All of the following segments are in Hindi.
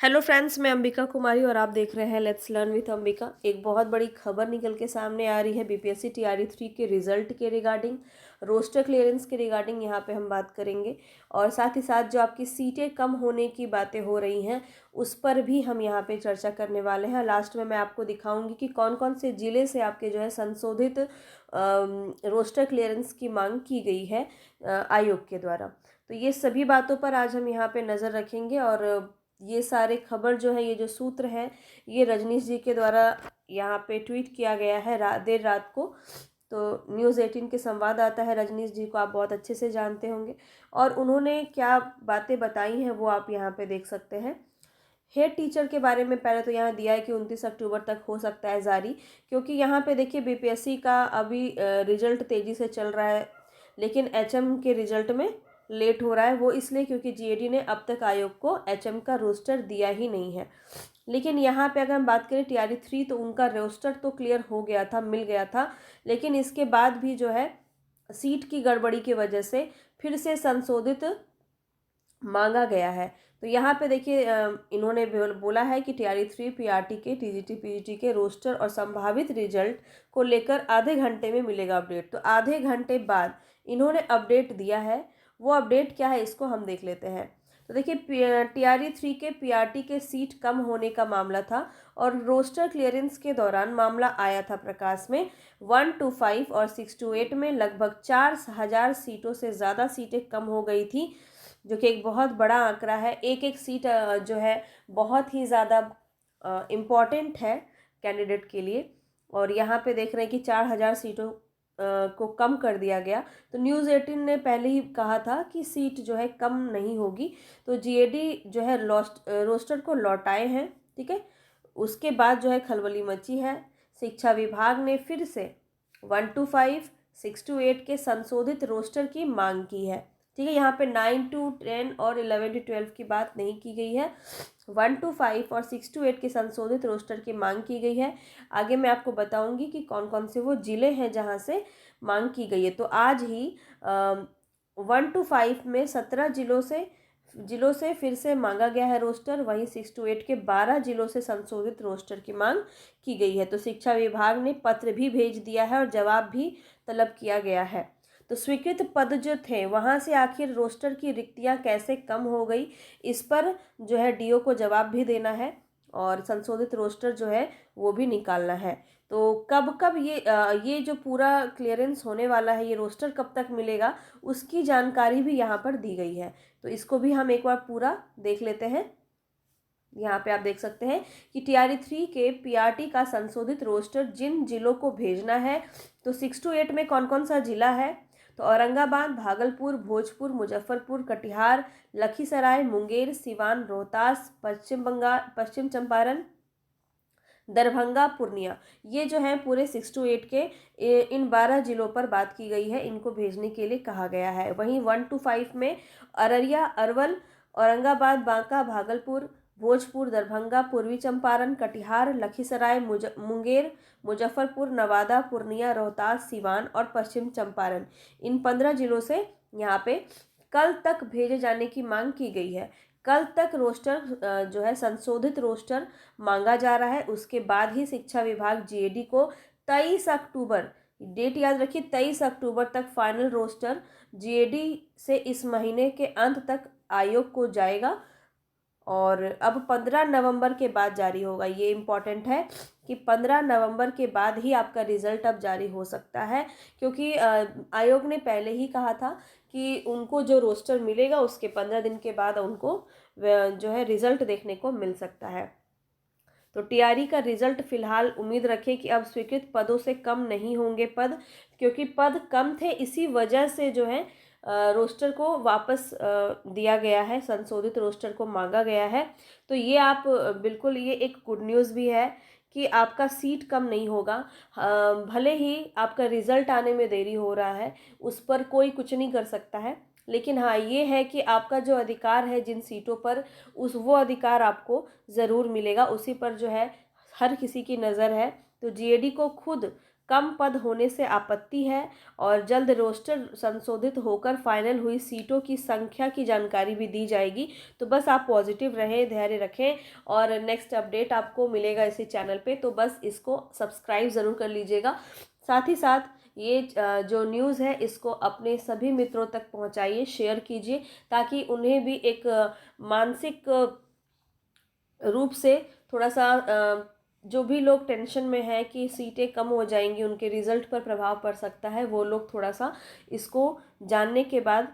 हेलो फ्रेंड्स, मैं अंबिका कुमारी और आप देख रहे हैं लेट्स लर्न विथ अंबिका। एक बहुत बड़ी खबर निकल के सामने आ रही है बीपीएससी टीआरई 3 के रिजल्ट के रिगार्डिंग, रोस्टर क्लियरेंस के रिगार्डिंग यहाँ पे हम बात करेंगे। और साथ ही साथ जो आपकी सीटें कम होने की बातें हो रही हैं उस पर भी हम यहाँ पे चर्चा करने वाले हैं। लास्ट में मैं आपको दिखाऊंगी कि कौन कौन से ज़िले से आपके जो है संशोधित रोस्टर क्लियरेंस की मांग की गई है आयोग के द्वारा। तो ये सभी बातों पर आज हम यहाँ पे नज़र रखेंगे। और ये सारे खबर जो है, ये जो सूत्र है, ये रजनीश जी के द्वारा यहाँ पे ट्वीट किया गया है देर रात को। तो न्यूज़ 18 के संवाददाता है रजनीश जी को आप बहुत अच्छे से जानते होंगे, और उन्होंने क्या बातें बताई हैं वो आप यहाँ पे देख सकते हैं। हेड टीचर के बारे में पहले तो यहाँ दिया है कि 29 अक्टूबर तक हो सकता है जारी, क्योंकि यहाँ पे देखिए बीपीएससी का अभी रिजल्ट तेज़ी से चल रहा है, लेकिन एचएम के रिजल्ट में लेट हो रहा है। वो इसलिए क्योंकि जीएडी ने अब तक आयोग को एचएम का रोस्टर दिया ही नहीं है। लेकिन यहाँ पे अगर हम बात करें टीआरई 3, तो उनका रोस्टर तो क्लियर हो गया था, मिल गया था, लेकिन इसके बाद भी जो है सीट की गड़बड़ी की वजह से फिर से संशोधित मांगा गया है। तो यहाँ पे देखिए इन्होंने बोला है कि टीआरई 3 पीआरटी के टीजीटी पीजीटी के रोस्टर और संभावित रिजल्ट को लेकर आधे घंटे में मिलेगा अपडेट। तो आधे घंटे बाद इन्होंने अपडेट दिया है। वो अपडेट क्या है इसको हम देख लेते हैं। तो देखिए टीआरई 3 के पीआरटी के सीट कम होने का मामला था, और रोस्टर क्लियरेंस के दौरान मामला आया था प्रकाश में। 1 to 5 और 6 to 8 में लगभग 4,000 सीटों से ज़्यादा सीटें कम हो गई थी, जो कि एक बहुत बड़ा आंकड़ा है। एक एक सीट जो है बहुत ही ज़्यादा इम्पॉर्टेंट है कैंडिडेट के लिए। और यहाँ पे देख रहे हैं कि 4,000 सीटों को कम कर दिया गया। तो न्यूज़ 18 ने पहले ही कहा था कि सीट जो है कम नहीं होगी। तो जीएडी जो है रोस्टर को लौटाए हैं, ठीक है। उसके बाद जो है खलबली मची है। शिक्षा विभाग ने फिर से 1 to 5, 6 to 8 के संशोधित रोस्टर की मांग की है, ठीक है। यहाँ पे 9 to 10 और 11 to 12 की बात नहीं की गई है। 1 to 5 और 6 to 8 के संशोधित रोस्टर की मांग की गई है। आगे मैं आपको बताऊंगी कि कौन कौन से वो जिले हैं जहाँ से मांग की गई है। तो आज ही 1 to 5 में 17 जिलों से फिर से मांगा गया है रोस्टर। वहीं 6 to 8 के 12 जिलों से संशोधित रोस्टर की मांग की गई है। तो शिक्षा विभाग ने पत्र भी भेज दिया है और जवाब भी तलब किया गया है। तो स्वीकृत पद जो थे वहाँ से आखिर रोस्टर की रिक्तियाँ कैसे कम हो गई, इस पर जो है डीओ को जवाब भी देना है, और संशोधित रोस्टर जो है वो भी निकालना है। तो कब कब ये जो पूरा क्लियरेंस होने वाला है, ये रोस्टर कब तक मिलेगा, उसकी जानकारी भी यहाँ पर दी गई है। तो इसको भी हम एक बार पूरा देख लेते हैं। यहाँ पे आप देख सकते हैं कि टीआरई 3 के पीआरटी का संशोधित रोस्टर जिन जिलों को भेजना है। तो 6 to 8 में कौन कौन सा जिला है, तो औरंगाबाद, भागलपुर, भोजपुर, मुजफ्फरपुर, कटिहार, लखीसराय, मुंगेर, सिवान, रोहतास, पश्चिम चंपारण, दरभंगा, पूर्णिया, ये जो है पूरे 6 to 8 के इन 12 जिलों पर बात की गई है, इनको भेजने के लिए कहा गया है। वहीं 1 to 5 में अररिया, अरवल, औरंगाबाद, बांका, भागलपुर, भोजपुर, दरभंगा, पूर्वी चंपारण, कटिहार, लखीसराय, मुंगेर, मुजफ्फरपुर, नवादा, पूर्णिया, रोहतास, सिवान और पश्चिम चंपारण, इन 15 जिलों से यहाँ पे कल तक भेजे जाने की मांग की गई है। कल तक रोस्टर जो है संशोधित रोस्टर मांगा जा रहा है। उसके बाद ही शिक्षा विभाग जीएडी को 23 अक्टूबर, डेट याद रखिए, 23 अक्टूबर तक फाइनल रोस्टर जीएडी से इस महीने के अंत तक आयोग को जाएगा, और अब 15 नवंबर के बाद जारी होगा। ये इम्पॉर्टेंट है कि 15 नवंबर के बाद ही आपका रिज़ल्ट अब जारी हो सकता है, क्योंकि आयोग ने पहले ही कहा था कि उनको जो रोस्टर मिलेगा उसके 15 दिन के बाद उनको जो है रिज़ल्ट देखने को मिल सकता है। तो टीआरई का रिजल्ट फिलहाल उम्मीद रखें कि अब स्वीकृत पदों से कम नहीं होंगे पद, क्योंकि पद कम थे, इसी वजह से जो है रोस्टर को वापस दिया गया है, संशोधित रोस्टर को मांगा गया है। तो ये आप बिल्कुल, ये एक गुड न्यूज़ भी है कि आपका सीट कम नहीं होगा। भले ही आपका रिज़ल्ट आने में देरी हो रहा है, उस पर कोई कुछ नहीं कर सकता है, लेकिन हाँ ये है कि आपका जो अधिकार है जिन सीटों पर, वो अधिकार आपको ज़रूर मिलेगा। उसी पर जो है हर किसी की नज़र है। तो जीएडी को खुद कम पद होने से आपत्ति है और जल्द रोस्टर संशोधित होकर फाइनल हुई सीटों की संख्या की जानकारी भी दी जाएगी। तो बस आप पॉजिटिव रहें, धैर्य रखें और नेक्स्ट अपडेट आपको मिलेगा इसी चैनल पे, तो बस इसको सब्सक्राइब ज़रूर कर लीजिएगा। साथ ही साथ ये जो न्यूज़ है इसको अपने सभी मित्रों तक पहुंचाइए, शेयर कीजिए, ताकि उन्हें भी एक मानसिक रूप से थोड़ा सा जो भी लोग टेंशन में है कि सीटें कम हो जाएंगी, उनके रिजल्ट पर प्रभाव पड़ सकता है, वो लोग थोड़ा सा इसको जानने के बाद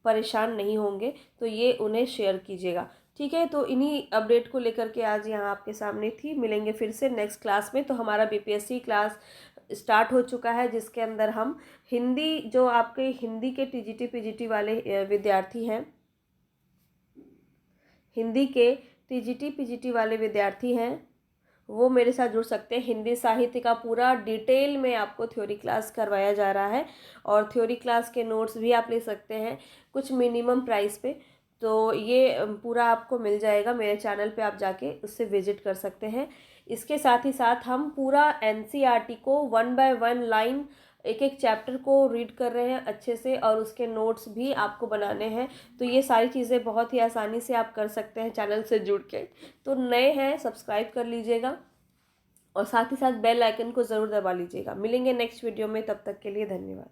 परेशान नहीं होंगे। तो ये उन्हें शेयर कीजिएगा, ठीक है। तो इन्हीं अपडेट को लेकर के आज यहाँ आपके सामने थी। मिलेंगे फिर से नेक्स्ट क्लास में। तो हमारा बीपीएससी क्लास स्टार्ट हो चुका है, जिसके अंदर हम हिंदी, जो आपके हिंदी के टीजीटी पीजीटी वाले विद्यार्थी हैं, हिंदी के टीजीटी पीजीटी वाले विद्यार्थी हैं, वो मेरे साथ जुड़ सकते हैं। हिंदी साहित्य का पूरा डिटेल में आपको थ्योरी क्लास करवाया जा रहा है और थ्योरी क्लास के नोट्स भी आप ले सकते हैं कुछ मिनिमम प्राइस पे। तो ये पूरा आपको मिल जाएगा मेरे चैनल पे, आप जाके उससे विजिट कर सकते हैं। इसके साथ ही साथ हम पूरा एनसीईआरटी को 1 बाय 1 लाइन, एक एक चैप्टर को रीड कर रहे हैं अच्छे से और उसके नोट्स भी आपको बनाने हैं। तो ये सारी चीज़ें बहुत ही आसानी से आप कर सकते हैं चैनल से जुड़ के। तो नए हैं, सब्सक्राइब कर लीजिएगा और साथ ही साथ बेल आइकन को ज़रूर दबा लीजिएगा। मिलेंगे नेक्स्ट वीडियो में, तब तक के लिए धन्यवाद।